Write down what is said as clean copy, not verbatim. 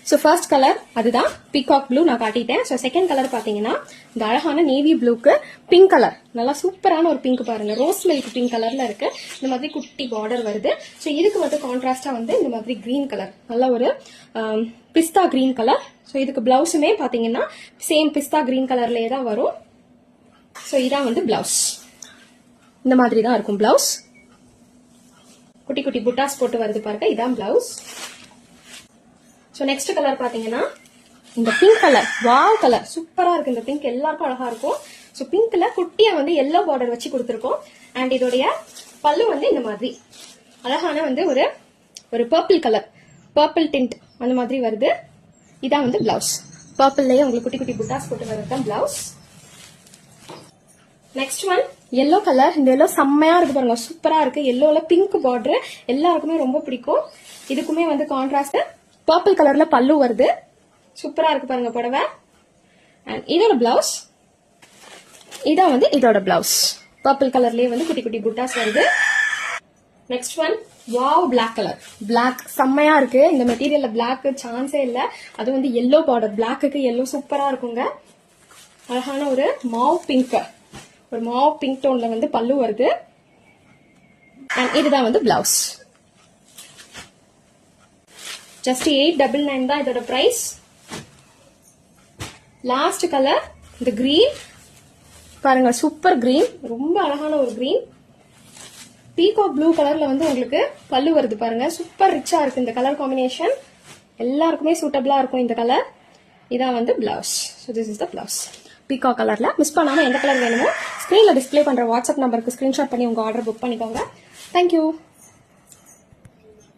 So first colour அதுதான் peacock blue நான் காட்டிட்டேன். So second colour பாத்தீங்கன்னா இந்த அழகான நேவி ப்ளூக்கு பிங்க் கலர், நல்லா சூப்பரான ஒரு பிங்க் பாருங்க, ரோஸ் மில்க் பிங்க் கலர்ல இருக்கு. இந்த மாதிரி குட்டி பார்டர் வருது. ஸோ இதுக்கு வந்து கான்ட்ராஸ்டா வந்து இந்த மாதிரி கிரீன் கலர், நல்ல ஒரு பிஸ்தா கிரீன் கலர். ஸோ இதுக்கு பிளவுஸுமே பாத்தீங்கன்னா சேம் பிஸ்தா கிரீன் கலர்லயே தான் வரும். ஸோ இதான் வந்து பிளவுஸ், இந்த மாதிரி தான் இருக்கும் பிளவுஸ். குட்டி குட்டி புட்டாஸ் போட்டு வருது பாருங்க, இதான் பிளவுஸ். ஸோ நெக்ஸ்ட் கலர் பாத்தீங்கன்னா இந்த பிங்க் கலர், வாவ் கலர், சூப்பரா இருக்கு. இந்த பிங்க் எல்லாருக்கும் அழகா இருக்கும். ஸோ பிங்க்ல குட்டியா வந்து எல்லோ பார்டர் வச்சு கொடுத்துருக்கோம். அண்ட் இதோடைய பல்லு வந்து இந்த மாதிரி அழகான வந்து ஒரு பர்பிள் கலர், பர்பிள் டிண்ட் அந்த மாதிரி வருது. இதான் வந்து பிளவுஸ். பர்பிள்லயே உங்களுக்கு குட்டி குட்டி புட்டாஸ் போட்டு வருது தான் blouse. Next one yellow colour. இந்த எல்லோ செம்மையா இருக்கு பாருங்க, சூப்பரா இருக்கு. எல்லோல பிங்க் பார்டர் எல்லாருக்குமே ரொம்ப பிடிக்கும். இதுக்குமே வந்து கான்ட்ராஸ்ட் பர்பிள் கலர்ல பல்லு வருது, சூப்பரா இருக்கு பாருங்க புடவை. அண்ட் இதோட பிளவுஸ், இதான் வந்து இதோட பிளவுஸ். பர்பிள் கலர்லயே வந்து குட்டி குட்டி புட்டாஸ் வருது. Next one wow black colour. Black செம்மையா இருக்கு. இந்த மெட்டீரியல்ல பிளாக் சான்ஸே இல்ல. அது வந்து எல்லோ பார்டர், பிளாக்கு எல்லோ சூப்பரா இருக்குங்க. அழகான ஒரு மாவ் பிங்க், ஒரு மாவ் பிங்க் டோன்ல வந்து பல்லு வருது. அண்ட் இதுதான் வந்து பிளவுஸ். ஜஸ்ட் 899 தான் இதோட பிரைஸ். லாஸ்ட் கலர் இந்த கிரீன் பாருங்க, சூப்பர் கிரீன், ரொம்ப அழகான ஒரு கிரீன். பீகாக் ப்ளூ கலர்ல வந்து உங்களுக்கு பல்லு வருது பாருங்க, சூப்பர் ரிச்சா இருக்கு. இந்த கலர் காம்பினேஷன் எல்லாருக்குமே சூட்டபிளா இருக்கும் இந்த கலர். இதான் வந்து blouse. So this is the blouse peacock கலர்ல. மிஸ் பண்ணாம எந்த கலர் வேணுமோ ஸ்கிரீன்ல டிஸ்பிளே பண்ற வாட்ஸ்அப் நம்பருக்கு ஸ்கிரீன்ஷாட் பண்ணி உங்க ஆர்டர் புக் பண்ணிக்கோங்க. தேங்க்யூ.